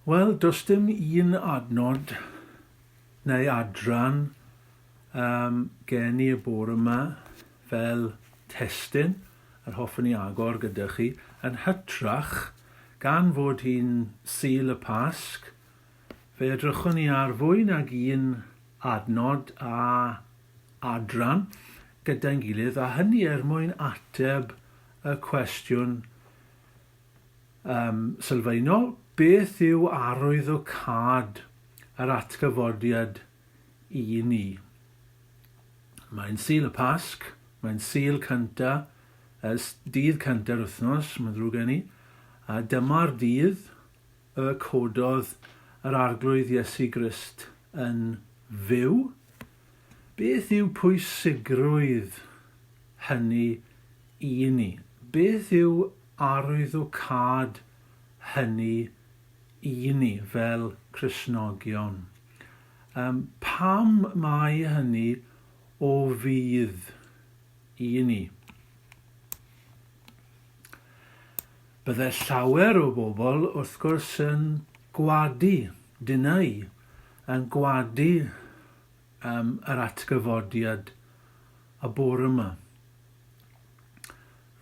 Wel, does dim un adnod neu adran gen i y bore yma fel testyn yr hoffwn i agor gyda chi yn hytrach gan fod hi'n Sul y Pasg, fe edrychwn ni ar fwy nag un adnod a adran gyda'n gilydd, a hynny mwyn ateb y cwestiwn sylfaenol, beth yw arwyddocâd yr atgyfodiad I ni? Mae'n Sul y Pasg, mae'n Sul cynta, dydd cynta'r wythnos, mae'n ddrwg gen I, a dyma'r dydd y cododd yr arglwydd Iesu Grist yn fyw. Beth yw pwysigrwydd hynny I ni? Beth yw arwyddocâd hynny I ni fel Cristnogion? Pam mae hynny o fydd I ni? Bydde llawer o bobl wrth gwrs yn gwadu, dynau, yn gwadu yr atgyfodiad y bore yma.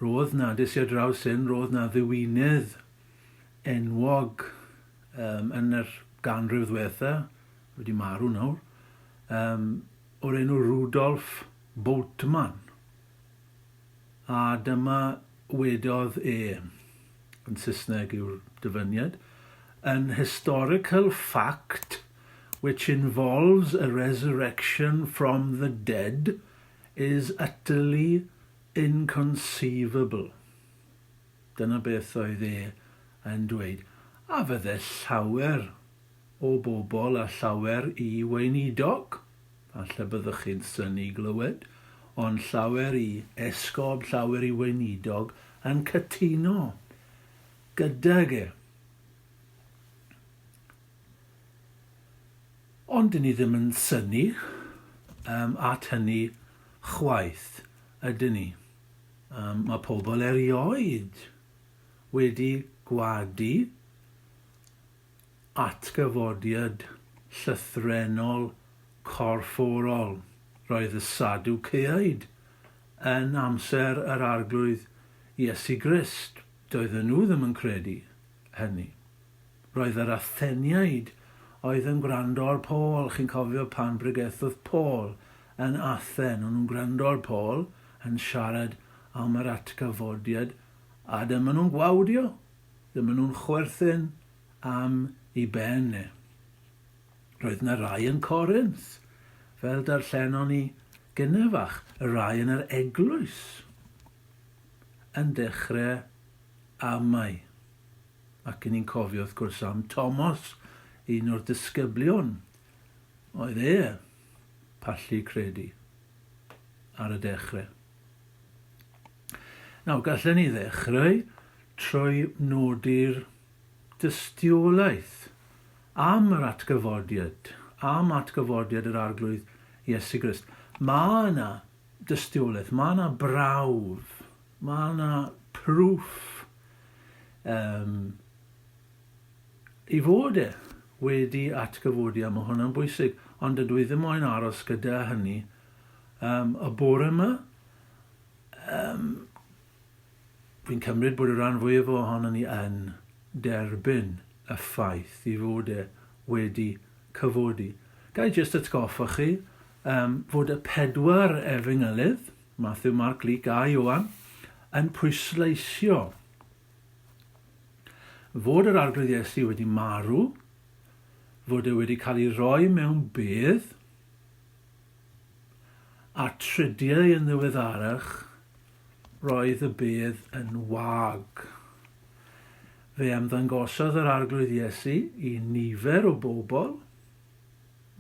Roedd na, des I ar draws hyn, roedd na ddiwynydd enwog yn yr ganrif ddiwetha, wedi marw nawr, o'r enw Rudolf Bultmann. A dyma wedodd yn Saesneg yw'r dyfyniad, an historical fact which involves a resurrection from the dead is utterly inconceivable. Dyna beth oedd yn dweud. A fydde llawer o bobl a llawer I weinidog, falle byddwch chi'n syni glywed, ond llawer I esgob, llawer I weinidog yn cytuno gydag Ond dyn ni ddim yn syni at hynny chwaith, ydyn ni. Mae pobl erioed wedi gwadu atgyfodiad llythrenol corfforol. Roedd y Sadwceaid yn amser yr arglwydd Iesu Grist. Doedden nhw ddim yn credu hynny. Roedd yr Atheniaid oedd yn gwrando ar Paul. Chi'n cofio pan brygethodd Paul yn Athen. O'n nhw'n gwrando ar Paul yn siarad am yr atgyfodiad, a dyma nhw'n gwawdio. Dyma nhw'n chwerthin am I ben. Roedd yna rai yn Corinth, fel darllenon ni gynnefach, y rai yn yr eglwys yn dechrau amau. Ac ni'n cofio wrth gwrs am Thomas, un o'r disgyblion. Oedd pallu credu ar y dechrau. Nawr, gallen ni ddechrau trwy nodi'r dystiolaeth am yr atgyfodiad, am atgyfodiad yr arglwydd Iesu Grist. Mae yna dystiolaeth, mae yna brawf, mae yna proof I fod wedi atgyfodi, a mae hwnna'n bwysig, ond dydw I ddim moyn aros gyda hynny. Y bore yma, fi'n cymryd bod y rhan fwyaf ohonon ni yn derbyn y ffaith I fod wedi cyfodi. Gai jyst atgoffa chi fod y 4 efengylydd, Matthew, Mark, Luke a Ioan, yn pwysleisio fod yr arglwydd Iesu wedi marw, fod wedi cael ei roi mewn bedd, a tridiau yn ddiweddarach, roedd y bedd yn wag. Fe ymddangosodd yr arglwydd Iesu I nifer o bobl,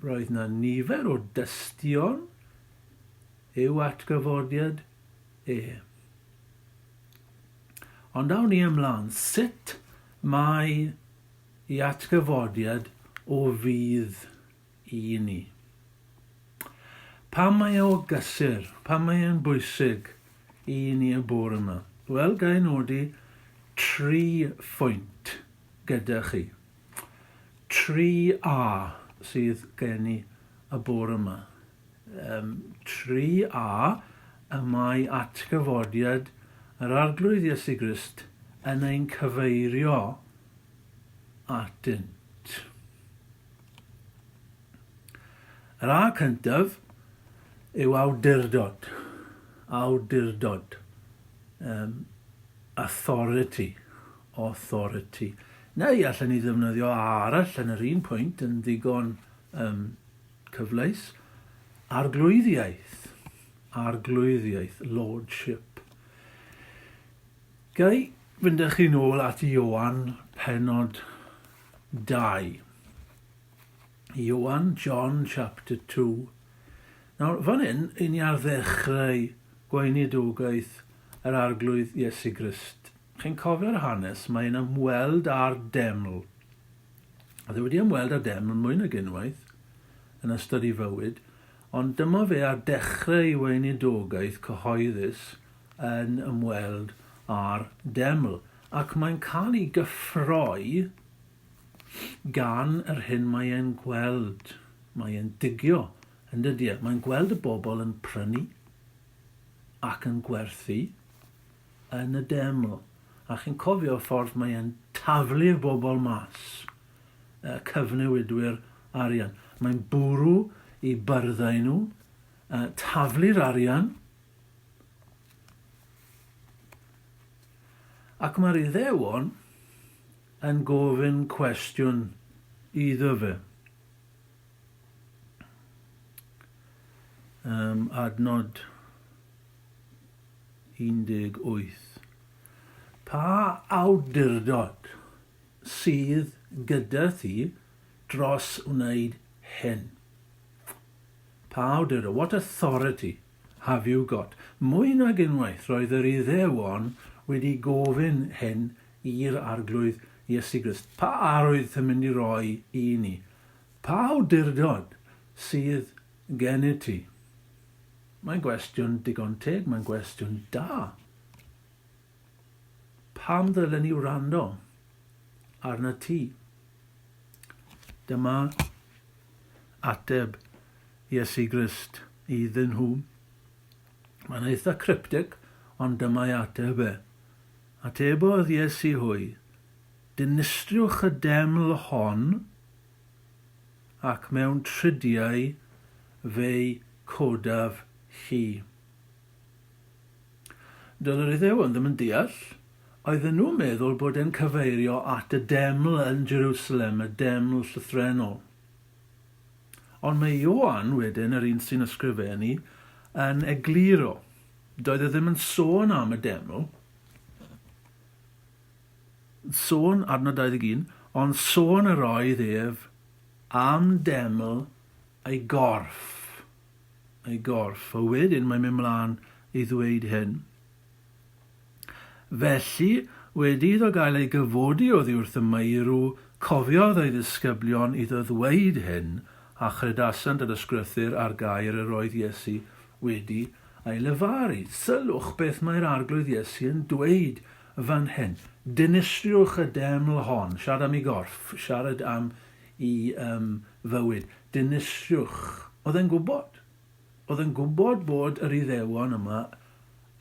roedd yna nifer o dystion yw atgyfodiad Ond awn ni ymlaen, sut mae I atgyfodiad o fydd I ni? Pam mae o gysur? Pam mae e'n bwysig I ni y bore yma? Wel, gai nodi 3 phwynt gyda chi. 3A sydd gen i y bore yma. 3A y mae Atgyfodiad yr Arglwydd Iesu Grist yn ein cyfeirio atynt. Yr A cyntaf yw awdurdod. Awdurdod. Authority. Neu allan ni ddefnyddio A arall yn yr un pwynt yn ddigon cyfleus. Arglwyddiaeth. Arglwyddiaeth. Lordship. Gai fynd â chi nôl at Ioan penod 2. Ioan, John chapter 2. Nawr, fan hyn, i ni ar ddechrau gweinidogaeth yr Arglwydd Iesu Grist. Chi'n cofio'r hanes, mae'n ymweld â'r deml. A dwi wedi ymweld â'r deml mwy nag unwaith yn ystod ei fywyd, ond dyma fe ar dechrau weinidogaeth cyhoeddus yn ymweld â'r deml. Ac mae'n cael ei gyffroi gan yr hyn mae e'n gweld. Mae e'n digio yn dydy. Mae'n gweld y bobl yn prynu ac yn gwerthu yn y deml. A chi'n cofio ffordd mae e'n taflu'r bobl mas, cyfnewidwyr arian. Mae'n bwrw i byrddau nhw, taflu'r arian, ac mae'r Iddewon yn gofyn cwestiwn iddo fe. Adnod 18. Pa awdurdod sydd gyda thi dros wneud hyn? Pa awdurdod? What authority have you got? Mwy nag unwaith roedd yr Iddewon wedi gofyn hyn i'r Arglwydd Iesu Grist. Pa arwydd yn mynd i roi i ni? Pa awdurdod sydd gen i ti? Mae'n gwestiwn digon teg, mae'n gwestiwn da. Pam ddylen ni wrando arna ti? Dyma ateb Iesu Grist iddyn nhw. Mae'n eitha cryptic, ond dyma'i ateb e. Atebodd Iesu hwy, dinistriwch y deml hon ac mewn tridiau fe'i codaf hi. Doedd yr Iddewon ddim yn deall, oedden nhw'n meddwl bod e'n cyfeirio at y deml yn Jerusalem, y deml llythrenol. Ond mae Ioan wedyn, yr un sy'n ysgrifennu, yn egluro. Doedd e ddim yn sôn am y deml, sôn adnod 21, ond sôn yr oedd ef am deml ei gorff. Ei gorff. A wedyn mae'n mynd mlaen i ddweud hyn. Felly, wedi iddo gael ei gyfodi oddi wrth y meirw, cofiodd ei ddisgyblion iddo ddweud hyn, a chrydasant yr ysgrythyr ar gair yr oedd Iesu wedi ei lefaru. Sylwch beth mae'r Arglwydd Iesu yn dweud fan hyn. Dinistriwch y deml hon, siarad am ei gorff, siarad am ei fywyd. Dinistriwch. Oedd e'n gwybod. Oedd e'n gwybod bod yr Iddewon yma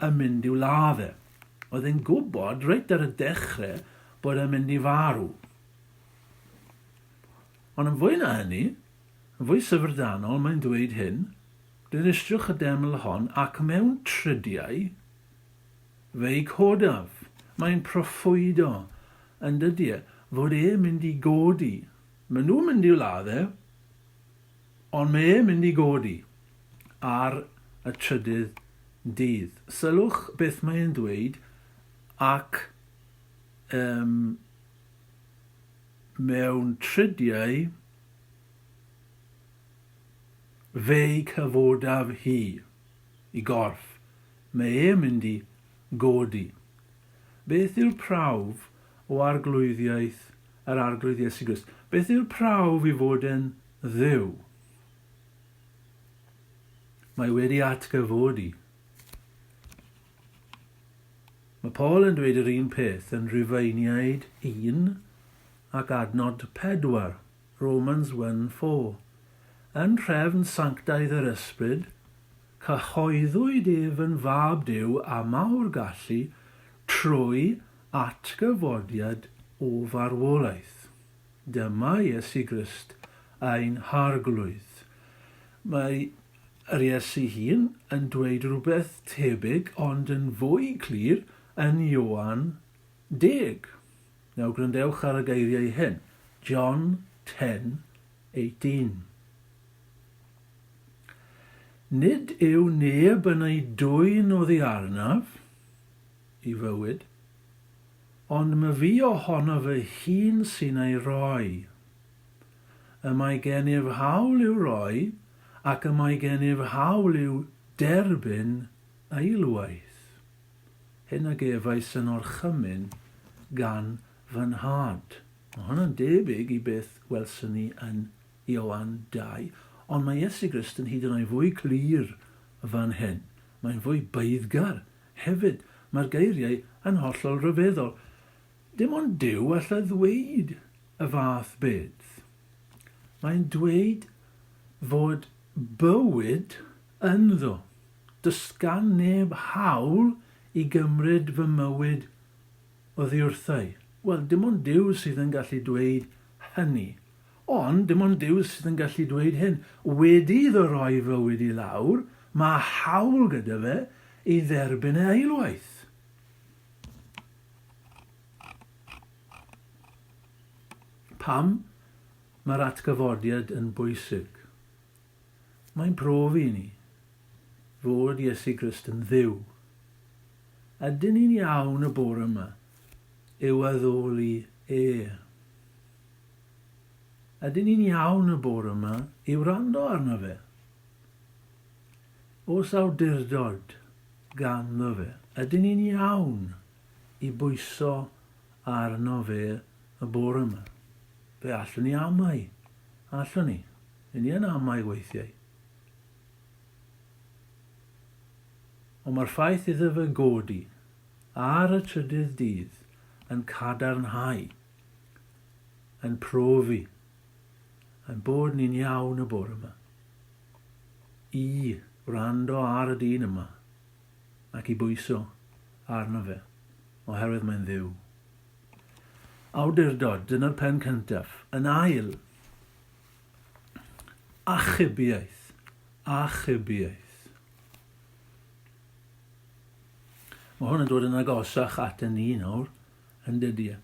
yn mynd i'w laddau. Oedd e'n gwybod reit ar y dechrau bod e'n mynd i farw. Ond yn fwy na hynny, yn fwy syfrdanol, mae'n dweud hyn, dinistriwch y deml hon ac mewn tridiau fe'i codaf. Mae'n proffwydo yn dydy fod e'n mynd i godi. Maen nhw'n mynd i'w laddau, ond mae e'n mynd i godi ar y trydydd dydd. Sylwch beth mae'n dweud ac mewn tridiau fe'i cyfodaf hi i gorff. Mae e'n mynd i godi. Beth yw'r prawf o arglwyddiaeth yr Arglwydd Iesu Grist? Beth yw'r prawf i fod yn Dduw? Mae wedi atgyfodi. Mae Paul yn dweud yr un peth yn Rhufeiniaid 1 ac adnod 4. Romans 1:4. Yn trefn sanctaidd yr ysbryd, cyhoeddwyd ef yn fab Duw a mawr gallu trwy atgyfodiad o farwolaeth. Dyma Iesu Grist ein harglwydd. Mae yr Iesu hun yn dweud rhywbeth tebyg ond yn fwy clir yn Ioan 10. Nawr gwrandewch ar y geiriau hyn. John 10:18. Nid yw neb yn ei dwyn oddi arnaf i fywyd, ond mae fi ohono fy hun sy'n ei roi. Y mae gennyf hawl i'w roi, ac y mae gennyf hawl i'w derbyn eilwaith. Hyn a gefais yn orchymyn gan fy nhad. Mae hwnna'n debyg i beth welson ni yn Ioan 2, ond mae Iesu Grist yn hyd yn oed fwy clir fan hyn. Mae'n fwy beiddgar. Hefyd, mae'r geiriau yn hollol rhyfeddol. Dim ond Duw allai ddweud y fath beth. Mae'n dweud fod bywyd ynddo. Does gan neb hawl i gymryd fy mywyd oddi wrthau. Wel, dim ond Duw sydd yn gallu dweud hynny. Ond dim ond Duw sydd yn gallu dweud hyn. Wedi iddo roi fywyd i lawr, mae hawl gyda fe i dderbyn ei eilwaith. Pam mae'r atgyfodiad yn bwysig? Mae'n profi ni fod Iesu Grist yn dduw. Ydyn ni'n iawn y bore yma i'w addoli Ydyn ni'n iawn y bore yma i'w wrando arno fe? Oes awdurdod ganddo fe? Ydyn ni'n iawn i bwyso arno fe y bore yma? Fe allwn ni amau. Allwn ni. Ni yn amau weithiau. Ond mae'r ffaith iddo fe godi ar y trydydd dydd yn cadarnhau, yn profi, yn bod ni'n iawn y bore yma. I wrando ar y dyn yma ac i bwyso arno fe, oherwydd mae'n dduw. Awdurdod, dyna'r pen cyntaf. Yn ail, achubiaeth. Achubiaeth. Mae hwn yn dod yn agosach at y ni nawr, yn dydy.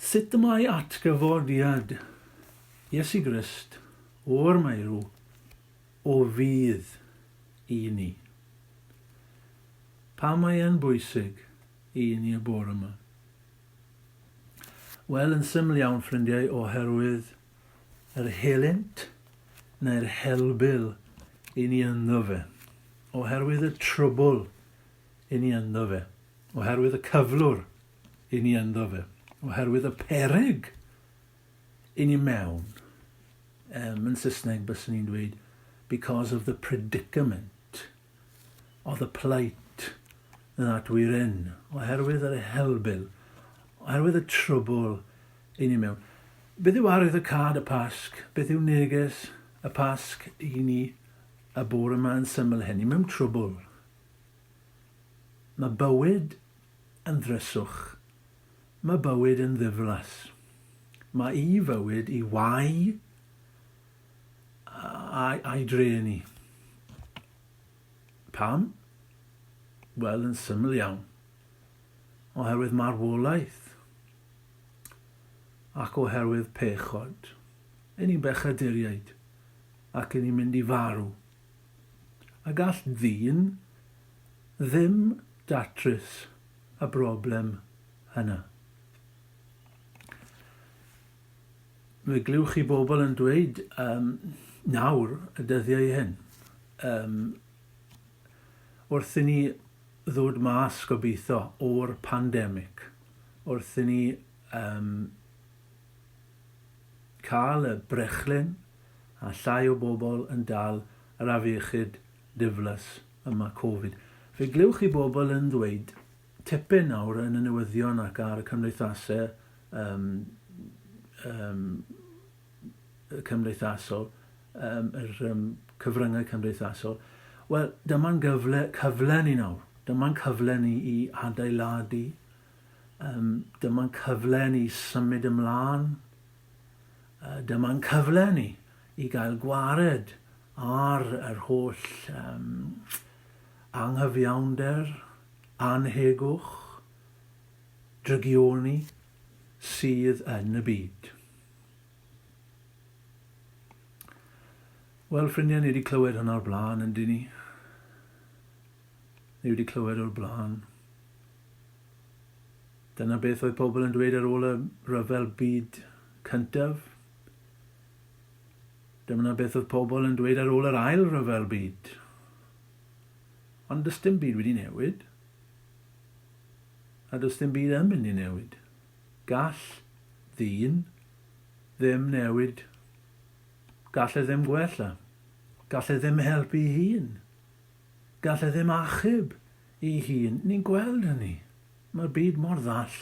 Sut mae atgyfodiad Iesu Grist o'r meirw o fydd i ni? Pa mae e'n bwysig i ni y bore yma? Wel, yn syml iawn, ffrindiau, oherwydd yr helynt neu'r helbyl i ni ynddo fe. Oherwydd y trwbl i ni ynddo fe. Oherwydd y cyflwr i ni ynddo fe. Oherwydd y perygl i ni mewn. Yn Saesneg byswn ni'n dweud, because of the predicament or the plight that we're in. Oherwydd yr helbyl. Oherwydd y trwbl i ni mewn. Beth yw arwydd y cad y pasg? Beth yw neges y pasg i ni y bore yma yn syml hynny? Mewn trwbl. Mae bywyd yn ddryswch. Mae bywyd yn ddiflas. Mae i fywyd i wai a'i drenu. Pam? Wel, yn syml iawn. Oherwydd marwolaeth. Ac oherwydd pechod. Yn ni'n bechaduriaid. Ac yn ni'n mynd i farw. A gall ddyn ddim datrys y broblem yna. Fe glywch chi bobl yn dweud nawr y dyddiau hyn. Wrth i ni ddod mas gobeithio o'r pandemig. Wrth i ni cael y brechlyn a llai o bobl yn dal yr afiechyd diflas yma Covid. Fe glywch chi bobl yn dweud tipyn nawr yn y newyddion ac ar y cymdeithasau cymdeithasol, cyfryngau cymdeithasol, wel, dyma'n cyfle ni nawr. Dyma'n cyfle ni i adeiladu. Dyma'n cyfle ni symud ymlaen. Dyma'n cyfle ni i gael gwared ar yr holl anghyfiawnder, anhegwch, drygioni sydd yn y byd. Wel, ffrindiau, ni wedi clywed hwnna o'r blaen, yndyn ni? Ni wedi clywed o'r blaen. Dyna beth oedd pobl yn dweud ar ôl y ryfel byd cyntaf. Dyna beth oedd pobl yn dweud ar ôl yr ail ryfel byd. Ond does dim byd wedi newid. A does dim byd yn mynd i newid. Gall ddyn ddim newid. Gall e ddim gwella. Gall e ddim helpu ei hun. Gall e ddim achub ei hun. Ni'n gweld hynny. Mae'r byd mor ddall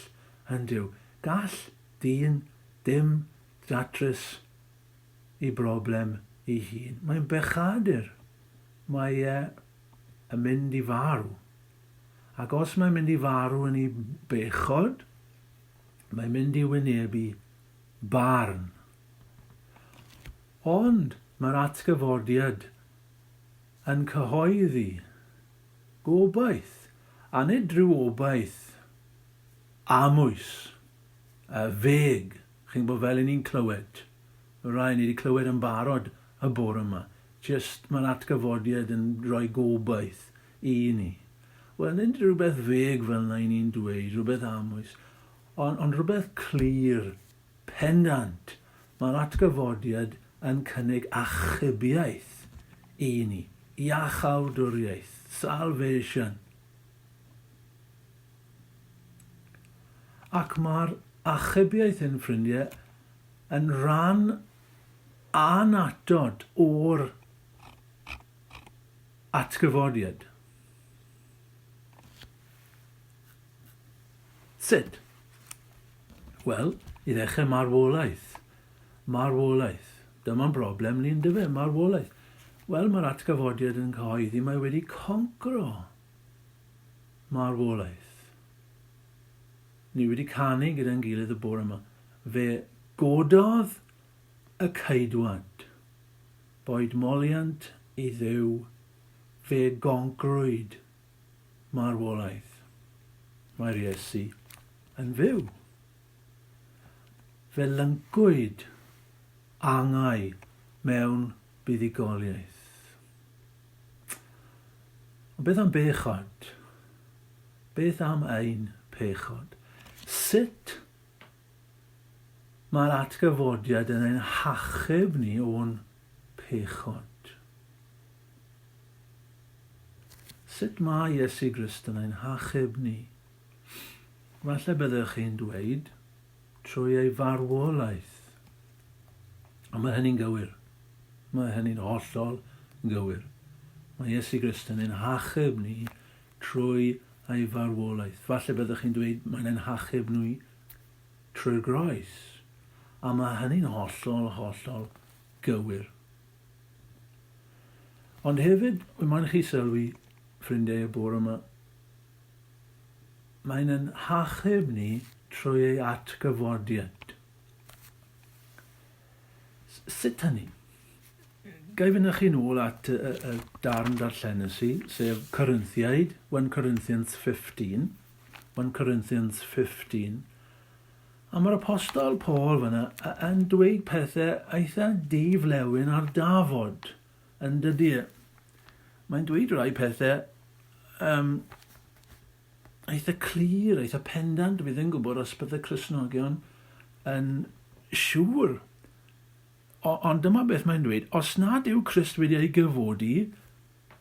yn Duw. Gall dyn dim datrys i broblem ei hun. Mae'n bechadur. Mae yn mynd i farw. Ac os mae'n mynd i farw yn ei bechod, mae'n mynd i wynebu barn. Ond mae'r atgyfodiad yn cyhoeddi gobaith, a nid drwy obaith amwys, feg, chi'n bod fel ni'n clywed. Mae rai ni wedi clywed yn barod y bore yma. Just mae'r atgyfodiad yn rhoi gobaith i ni. Wel, nid rhywbeth feg fel na ni'n dweud, rhywbeth amwys, ond rhywbeth clir, pendant. Mae'r atgyfodiad yn cynnig achubiaeth i ni, iachawdwriaeth, salvation. Ac mae'r achubiaeth yn ffrindiau yn rhan anatod o'r atgyfodiad. Sut? Wel, i ddechrau marwolaeth. Marwolaeth. Dyma'n broblem ni'n dyfu, marwolaeth. Wel, mae'r atgyfodiad yn cyhoeddi, mae wedi concro marwolaeth. Ni wedi canu gyda'n gilydd y bore yma. Fe gododd y ceidwad, boed moliant i Dduw, fe gongrwyd marwolaeth. Mae'r Iesu yn fyw. Fe lyncwyd angau mewn buddigoliaeth. Ond beth am bechod? Beth am ein pechod? Sut mae'r atgyfodiad yn ein hachub ni o'n pechod? Sut mae Iesu Grist yn ein hachub ni? Falle byddwch chi'n dweud trwy ei farwolaeth. A mae hynny'n gywir. Mae hynny'n hollol gywir. Mae Iesu Grist yn ein hachub ni trwy ei farwolaeth. Falle byddwch chi'n dweud mae'n ein hachub ni trwy'r groes. A mae hynny'n hollol gywir. Ond hefyd, mae'n chi sylwi, ffrindiau y bore yma, mae'n ein hachub ni trwy ei atgyfodiad. Sut hynny? Gai fynd chi nôl at y darn darllenis i, sef Corinthiaid, 1 Corinthians 15. 1 Corinthians 15. A mae'r apostol Paul fyna yn dweud pethau eitha diflewyn ar dafod yn dydy. Mae'n dweud rai pethau eitha clir, eitha pendant. Fi ddim yn gwybod os bydde Cristnogion yn siŵr. Ond dyma beth mae'n dweud, os nad yw Crist wedi ei gyfodi,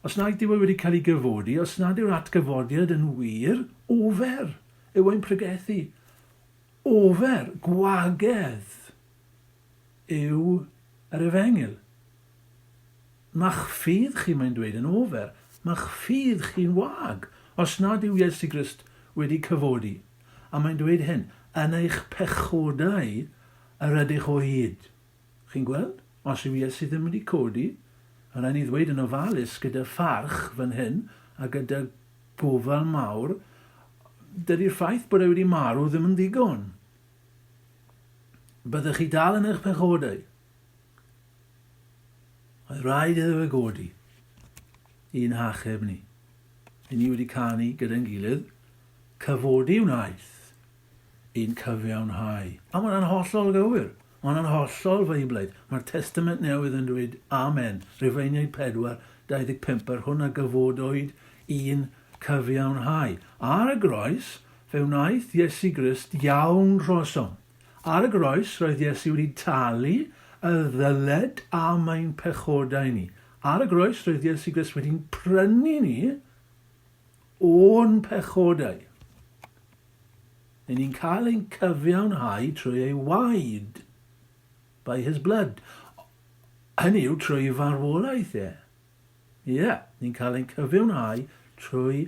os nad yw wedi cael ei gyfodi, os nad yw'r atgyfodiad yn wir, ofer yw ein pregethu. Ofer, gwagedd yw yr efengil. Ma'ch ffydd chi, mae'n dweud, yn ofer. Ma'ch ffydd chi'n wag, os nad yw Iesu Grist wedi cyfodi. A mae'n dweud hyn, yn eich pechodau yr ydych o hyd. Chi'n gweld? Os yw Iesu ddim wedi codi, a rhaid ni ddweud yn ofalus gyda pharch fan hyn a gyda gofal mawr, dydy'r ffaith bod e wedi marw ddim yn ddigon. Byddwch chi dal yn eich pechodau. Oedd rhaid iddo fe godi. Un hacheb ni. Ni wedi canu gyda'n gilydd, cyfodi wnaeth, un cyfiawnhau. A mae'n hollol gywir. Mae'n hollol feiblaidd. Mae'r Testament Newydd yn dweud, Amen. Rhufeiniaid 4, 25, ar hwnna gyfodwyd un cyfiawnhau. Ar y groes, fe wnaeth Iesu Grist iawn drosom. Ar y groes, roedd Iesu wedi talu y ddyled am ein pechodau ni. Ar y groes, roedd Iesu Grist wedi'n prynu ni o'n pechodau. Ni'n cael ein cyfiawnhau trwy ei waed, by his blood. Hynny yw trwy farwolaeth e. Ie, ni'n cael ein cyfiawnhau trwy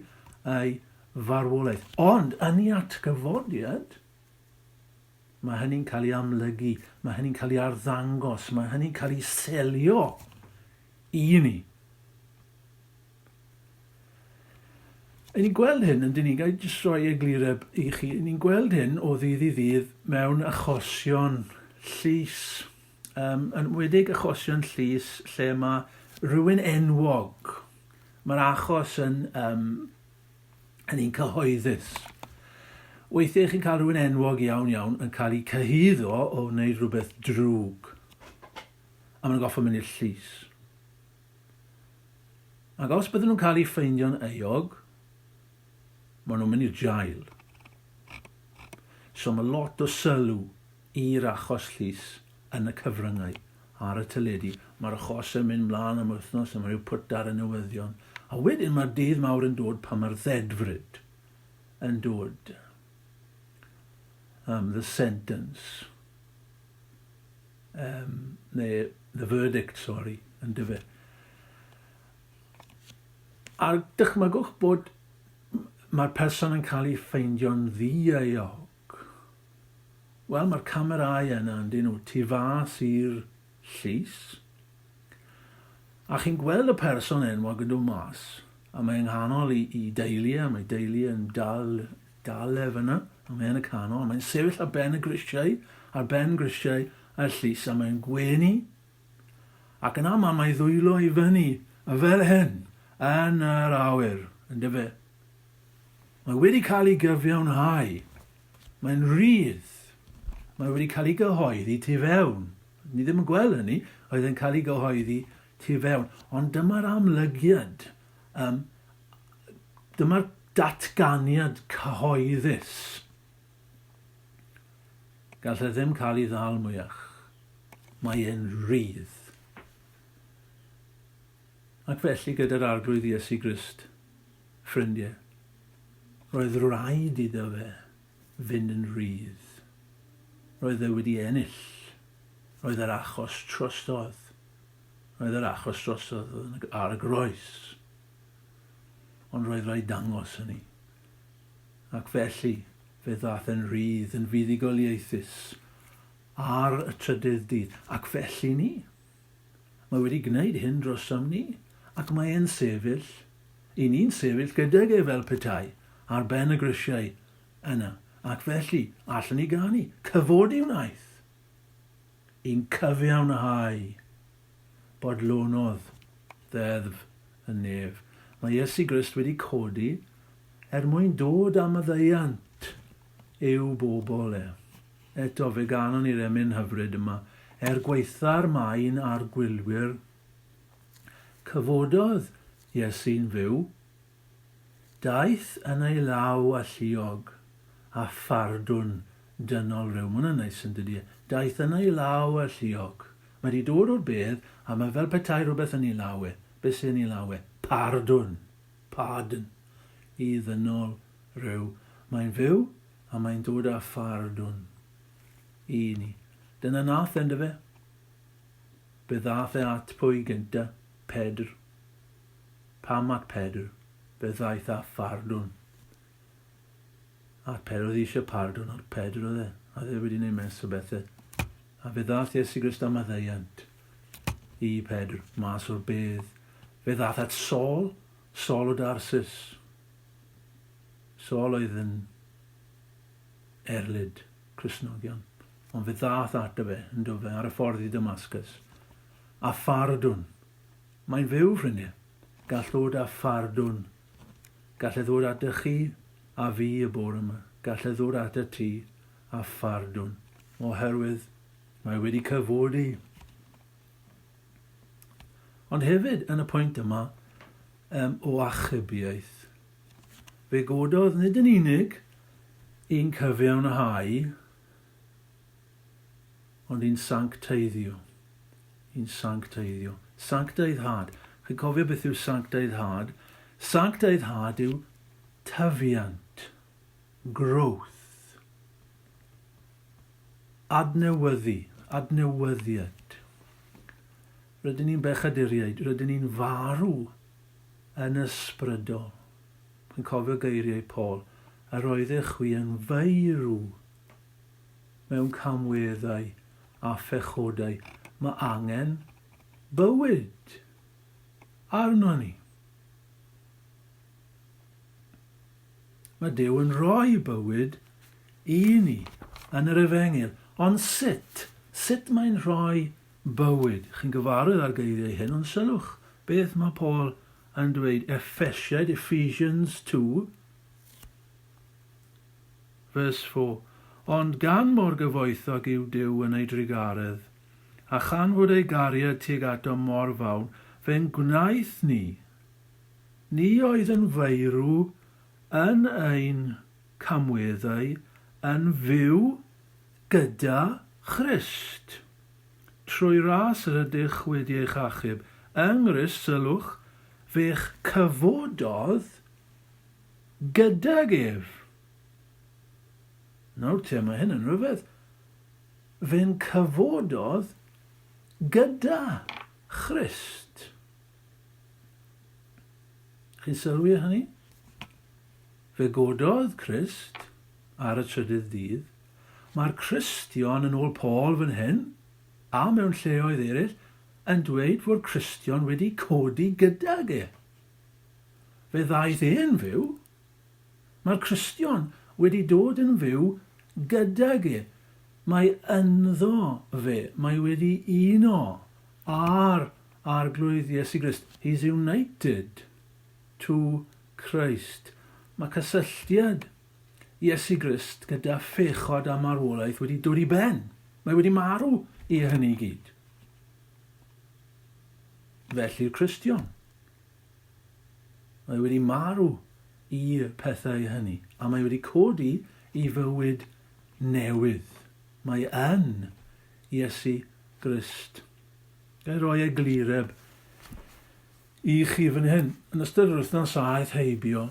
ei farwolaeth. Ond yn ei atgyfodiad, mae hynny'n cael ei amlygu, mae hynny'n cael ei arddangos, mae hynny'n cael ei selio i ni. Ni'n gweld hyn, yn dyn ni, gael jyst rhoi eglureb i chi, ni'n gweld hyn o ddydd i ddydd mewn achosion llys. Yn wedig achosion llys lle mae rhywun enwog. Mae'r achos yn un cyhoeddus. Weithiau chi'n cael rhywun enwog iawn yn cael ei cyhyddo o wneud rhywbeth drwg. A maen nhw'n goffa mynd i'r llys. Ac os bydden nhw'n cael ei ffeindio'n euog, maen nhw'n mynd i'r jail. So mae lot o sylw i'r achos llys yn y cyfryngau ar y teledu. Mae'r achos yn mynd mlaen am wythnos a mae rhyw pwt ar y newyddion. A wedyn mae'r dydd mawr yn dod pan mae'r ddedfryd yn dod. The sentence. Neu the verdict, sorry, yn dyfu. A dychmygwch bod mae'r person yn cael ei ffeindio'n ddi-euog. Wel, mae'r camerâu yna yn dyn nhw tu fas i'r llys. A chi'n gweld y person enwog yn dod mas. A mae'n nghanol i deulu, a mae deulu yn dal yna. A mae'n y canol, a mae'n sefyll ar ben y grisiau, ar ben grisiau y llys, a mae'n gwenu. Ac yna mae ddwylo i fyny, a fel hyn, yn yr awyr, yn dyfu. Mae wedi cael ei gyfiawnhau. Mae'n rhydd. Mae wedi cael ei gyhoeddi tu fewn. Ni ddim yn gweld hynny, oedd e'n cael ei gyhoeddi tu fewn. Ond dyma'r amlygiad. Dyma'r datganiad cyhoeddus. Gall e ddim cael ei ddal mwyach. Mae e'n rhydd. Ac felly gyda'r arglwydd Iesu Grist, ffrindiau, roedd rhaid iddo fe fynd yn rhydd. Roedd e wedi ennill. Roedd yr achos trosodd. Roedd yr achos trosodd ar y groes. Ond roedd rhaid dangos hynny. Ac felly, fe ddath yn rhydd, yn fuddigoliaethus ar y trydydd dydd. Ac felly ni. Mae wedi gwneud hyn drosom ni. Ac mae e'n sefyll, i ni'n sefyll gydag e fel petai, ar ben y grisiau yna. Ac felly, allan ni ganu, cyfodi wnaeth. Un cyfiawnhau, bodlonodd, ddeddf y nef. Mae Iesu Grist wedi codi mwyn dod am y ddeiant i'w bobl e. Eto fe ganon ni'r emyn hyfryd yma, gweitha'r maen a'r gwylwyr, cyfododd Iesu'n fyw, daeth yn ei law a lluog a phardwn dynol rhyw. Mae'n neis yn dydi. Daeth yn ei law a lluog. Mae wedi dod o'r bedd a mae fel petai rhywbeth yn ei law e. Beth sy'n ei law e? Pardwn. Pardon. I ddynol rhyw. Mae'n fyw a mae'n dod â phardwn i ni. Dyna nath enda fe. Be ddath e at pwy gynta? Pedr. Pam at Pedr? Be ddaeth a phardwn. At Pedr oedd eisiau pardwn, at Pedr oedd e. A dde wedi gwneud mes o bethau A fe ddath Iesu Grist am addeiant i Pedr mas o'r bedd. Fe ddath at Saul o Darsus. Saul oedd yn erlyd Cristnogion. Ond fe ddath ato fe yn dod ar y ffordd i Damascus. A phardwn. Mae'n fyw, ffrindiau. Gall ddod â phardwn. Gall e ddod at y chi a fi y bore yma. Gall e ddod at y ti a phardwn. Oherwydd mae wedi cyfodi. Ond hefyd yn y pwynt yma o achubiaeth. Fe gododd nid yn unig un cyfiawnhau, ond un sancteiddio. Un sancteiddio. Sancteiddhad. Chi'n cofio beth yw sancteiddhad? Sancteiddhad yw tyfiant, growth, adnewyddiad. Rydyn ni'n bechaduriaid, rydyn ni'n farw yn ysbrydol. Chi'n cofio geiriau Paul, a roeddech chwi yn feirw mewn camweddau a phechodau. Mae angen bywyd arno ni. Mae Duw yn rhoi bywyd i ni yn yr Efengil. Ond sut? Sut mae'n rhoi bywyd? Chi'n gyfarwydd ar geiriau hyn, ond sylwch beth mae Paul yn dweud. Ephesians 2, verse 4. Ond gan mor gyfoethog yw Duw yn ei drigaredd, a chan fod ei gariad tuag ato mor fawn, fe'n gwnaeth ni. Ni oedd yn feirw yn ein camweddau yn fyw gyda Christ. Trwy ras yr ydych wedi eich achub, yng Nghrist, sylwch, fe'ch cyfododd gydag ef. Nawr te, mae hyn yn rhyfedd. Fe'n cyfododd gyda Christ. Chi'n sylwi hynny? Fe gododd Christ ar y trydydd dydd. Mae'r Cristion yn ôl Paul fan hyn, a mewn lleoedd eraill, yn dweud fod Cristion wedi codi gydag e. Fe ddaeth e'n fyw. Mae'r Cristion wedi dod yn fyw gydag e. Mae ynddo fe, mae wedi uno ar arglwydd Iesu Grist. He's united to Christ. Mae cysylltiad Iesu Grist gyda phechod a marwolaeth wedi dod i ben. Mae wedi marw i hynny gyd. Felly'r Cristion. Mae wedi marw i pethau hynny. A mae wedi codi i fywyd newydd. Mae yn Iesu Grist. Gai roi eglureb i chi fan hyn. Yn ystod yr wythnos saith heibio,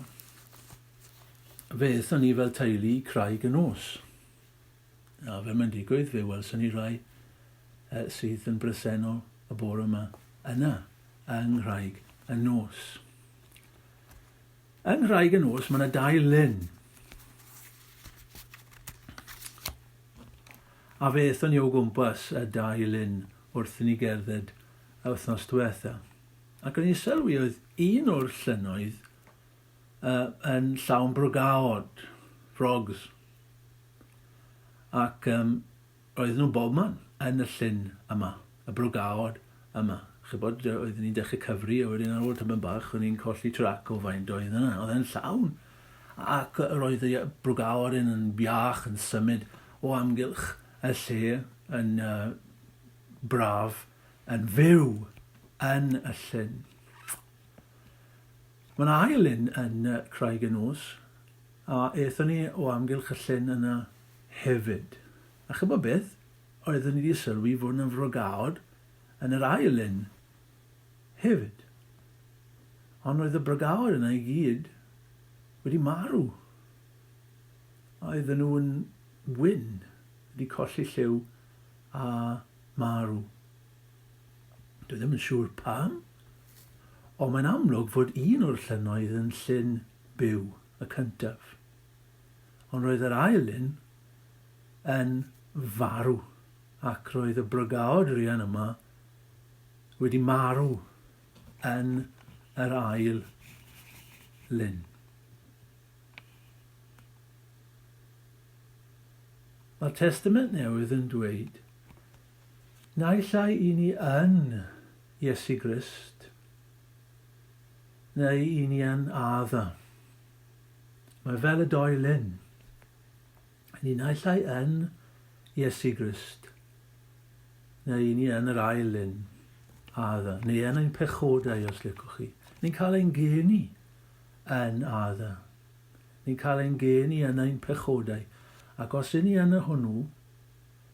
fe aethon ni fel teulu Craig y Nos. A fe mae'n digwydd, fe welson ni rai sydd yn bresennol y bore yma yna yng Ngwraig y Nos. Yng Ngwraig y Nos mae yna 2 lyn. A fe aethon ni o gwmpas y 2 lyn wrth i ni gerdded y wythnos diwetha. Ac o'n i sylwi oedd un o'r llynoedd yn llawn brogaod, frogs. Ac roedd nhw'n bobman yn y llyn yma, y brogaod yma. Chybod, oeddwn ni'n dechrau cyfri, a wedyn ar ôl tymyn bach, o'n i'n colli trac o faint oedd yna. Oedd e'n llawn. Ac roedd y brogaod yn biach, yn symud o amgylch y lle yn braf, yn fyw yn y llyn. Mae'n ail un yn Craig y Nos, a eithon ni o amgylch y llyn yna hefyd. A chybod beth, oeddwn ni wedi sylwi fod yna frogaod yn yr ail un hefyd. Ond oedd y brogaod yna i gyd wedi marw. Oedden nhw'n wyn, wedi colli lliw a marw. Dwi ddim yn siŵr pam, ond mae'n amlwg fod un o'r llynoedd yn llyn byw, y cyntaf. Ond roedd yr ail un yn farw ac roedd y brygaod rian yma wedi marw yn yr ail lyn. Mae'r Testament Newydd yn dweud, naill ai i ni yn Iesu Grist, neu i ni yn adda. Mae fel y doi lyn. Ni naill ai yn Iesu Grist, neu i ni yn yr ail lyn, adda, neu yn ein pechodau os licwch chi. Ni'n cael ein geni yn adda. Ni'n cael ein geni yn ein pechodau. Ac os ydyn ni yn y hwnnw,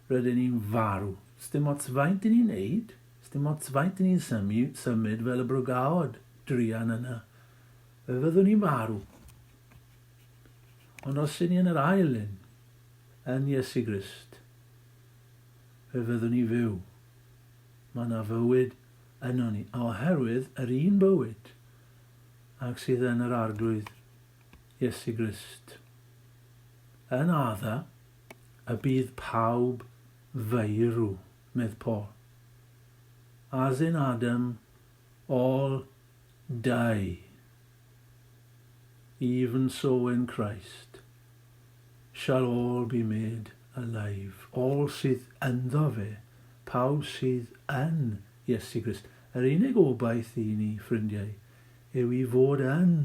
rydyn ni'n farw. Sdim ots faint i ni'n neud, sdim ots faint i ni'n symud fel y brygaod drian yna. Fe fyddwn ni'n farw. Ond os ydyn ni yn yr ail lyn, yn Iesu Grist, fe fyddwn ni fyw. Mae yna fywyd yno ni, oherwydd yr un bywyd ac sydd yn yr arglwydd Iesu Grist. Yn adda, y bydd pawb feirw, medd Paul. As in Adam, all die. Even so in Christ shall all be made alive. All sydd ynddo fe, pawb sydd yn Iesu Grist. Yr unig obaith i ni, ffrindiau, yw i fod yn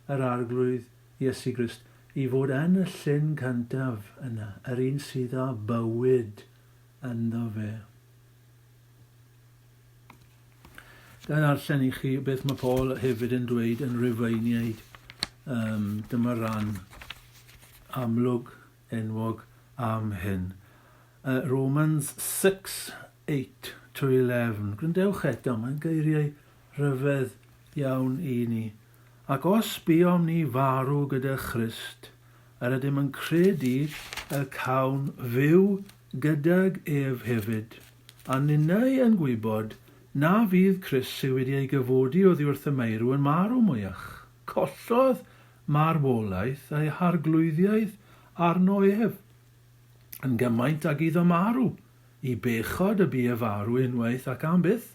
yr arglwydd Iesu Grist, i fod yn y llyn cyntaf yna, yr un sydd â bywyd ynddo fe. Gael darllen i chi beth mae Paul hefyd yn dweud yn Rufeiniaid. Dyma ran amlwg enwog am hyn. Romans 6, 8 to 11. Gwrandewch eto, mae'n geiriau rhyfedd iawn i ni. Ac os buom ni farw gyda Christ, yr ydym yn credu y cawn fyw gydag ef hefyd. A ninnau yn gwybod na fydd Christ sydd wedi ei gyfodi oddi wrth y meirw yn marw mwyach. Collodd marwolaeth a'i harglwyddiaeth arno ef. Yn gymaint ag iddo marw, i bechod y bu y farw unwaith ac am byth,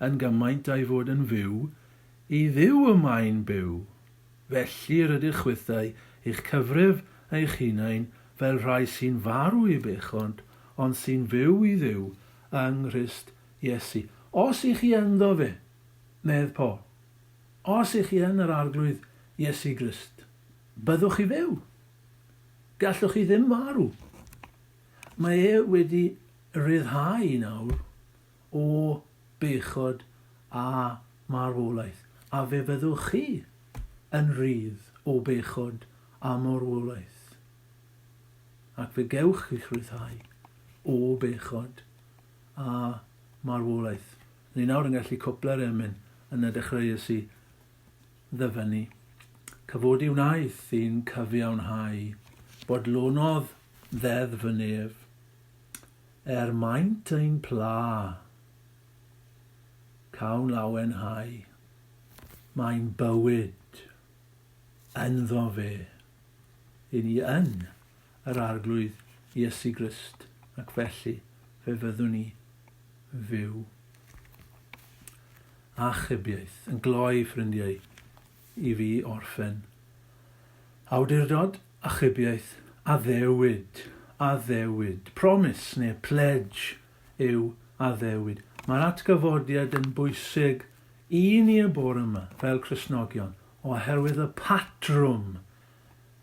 yn gymaint a'i fod yn fyw, i ddiw ymaen byw. Felly rydych chwythau eich cyfrif eich hunain fel rhai sy'n farw i bechod, ond sy'n fyw i ddiw yng Nghrist Iesu. Os ych chi ynddo fe, medd Paul, os ych chi yn yr arglwydd Iesu Grist, byddwch chi fyw. Gallwch chi ddim farw. Mae e wedi ryddhau nawr o bechod a marwolaeth. A fe fyddwch chi yn rydd o bechod a marwolaeth. Ac fe gewch chi'ch ryddhau o bechod a marwolaeth. Ni nawr yn gallu cwpla'r emyn yn y dechreuais i ddyfynnu. Cyfodi wnaeth i'n cyfiawnhau bod lonodd ddedd fy nef maint ein pla cawn lawenhau. Mae'n bywyd ynddo fe. I ni yn yr arglwydd Iesu Grist, ac felly fe fyddwn ni fyw. Achubiaeth, yn gloi ffrindiau i fi orffen. Awdurdod, achubiaeth, addewid. Promise neu pledge yw addewid. Mae'r atgyfodiad yn bwysig i ni y bore yma fel Cristnogion, oherwydd y patrwm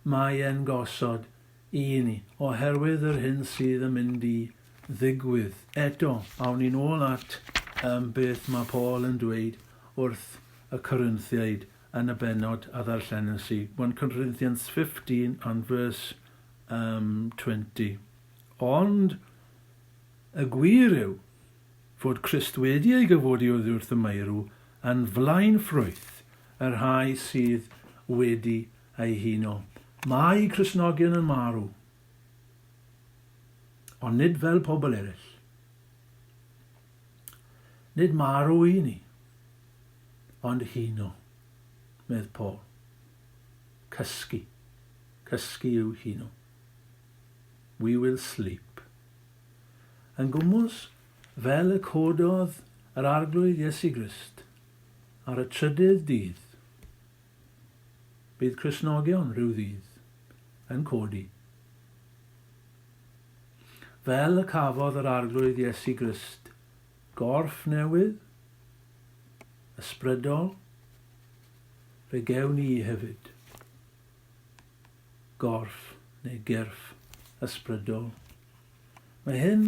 mae e'n gosod i ni, oherwydd yr hyn sydd yn mynd i ddigwydd. Eto, awn ni nôl at beth mae Paul yn dweud wrth y Corinthiaid yn y benod a ddarllenis i. 1 Corinthians 15 and verse 20. Ond y gwir yw fod Crist wedi ei gyfodi oddi wrth y meirw yn flaen ffrwyth yr rhai sydd wedi ei huno. Mae Cristnogion yn marw, ond nid fel pobl eraill. Nid marw i ni, ond huno, medd Paul. Cysgu yw huno. We will sleep. yn gwmws fel y cododd yr arglwydd Iesu Grist ar y trydydd dydd. Bydd Cristnogion rhyw ddydd yn codi. Fel y cafodd yr arglwydd Iesu Grist gorff newydd, ysbrydol, fe gewn ni hefyd. Gorff neu gyrff ysbrydol. Mae hyn,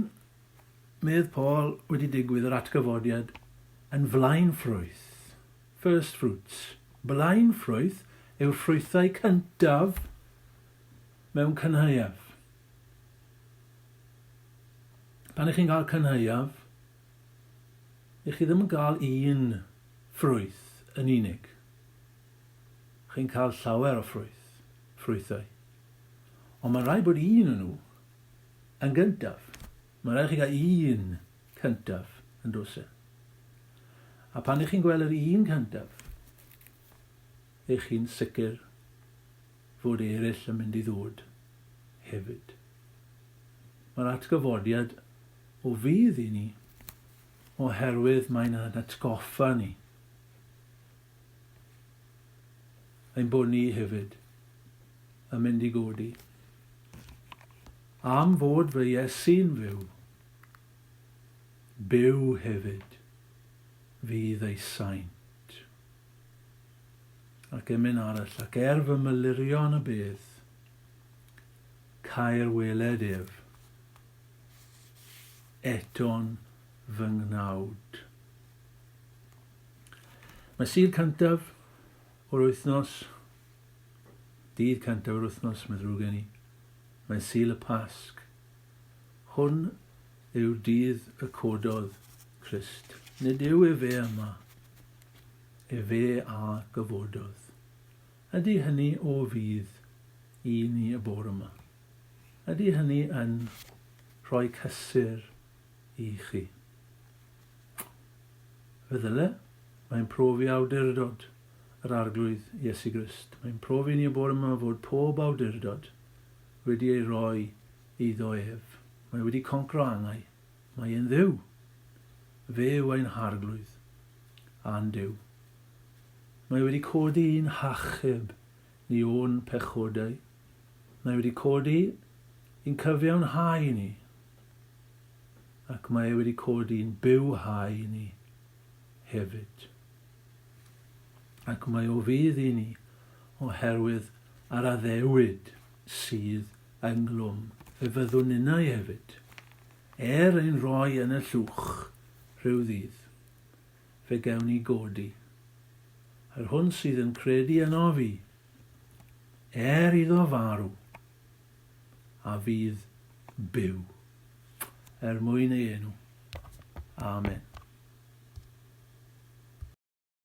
medd Paul, wedi digwydd yr atgyfodiad yn flaenffrwyth. First fruits. Blaenffrwyth yw'r ffrwythau cyntaf mewn cynhaiaf. Pan ych chi'n cael cynhaiaf, ych chi ddim yn cael un ffrwyth yn unig. Chi'n cael llawer o ffrwythau. Ond mae'n rhaid bod un yn nhw yn gyntaf. Mae'n rhaid chi gael un cyntaf yn dos e. A pan ych chi'n gweld yr un cyntaf, ych chi'n sicr fod eraill yn mynd i ddod hefyd. Mae'r atgyfodiad o fydd i ni oherwydd mae'n atgoffa ni ein bod ni hefyd yn mynd i godi. Am fod fy Iesu'n fyw, byw hefyd fydd ei saint. Ac emyn arall, ac fy mylurion y bedd, cael weled ef, eton fy ngnawd. Mae sydd cyntaf o'r wythnos, dydd cyntaf o'r wythnos, mae ddrwg gen i. Mae Sul y Pasg. Hwn yw dydd y cododd Crist. Nid yw fe yma, fe a gyfododd. Ydy hynny o fydd i ni y bore yma? Ydy hynny yn rhoi cysur i chi? Feddyle, mae'n profi awdurdod yr arglwydd Iesu Grist. Mae'n profi ni y bore yma fod pob awdurdod wedi ei roi iddo ef. Mae wedi concro angau. Mae e'n dduw. Fe yw ein harglwydd a'n Duw. Mae wedi codi un hachub ni o'n pechodau. Mae wedi codi un cyfiawnhau ni. Ac mae wedi codi un bywhau ni hefyd. Ac mae o fydd i ni oherwydd ar addewid sydd ynglwm y fyddwn yna hefyd. Ein roi yn y llwch rhyw ddydd, fe gewn ni godi. Yr hwn sydd yn credu yno fi, iddo farw, a fydd byw. Mwyn ei enw. Amen.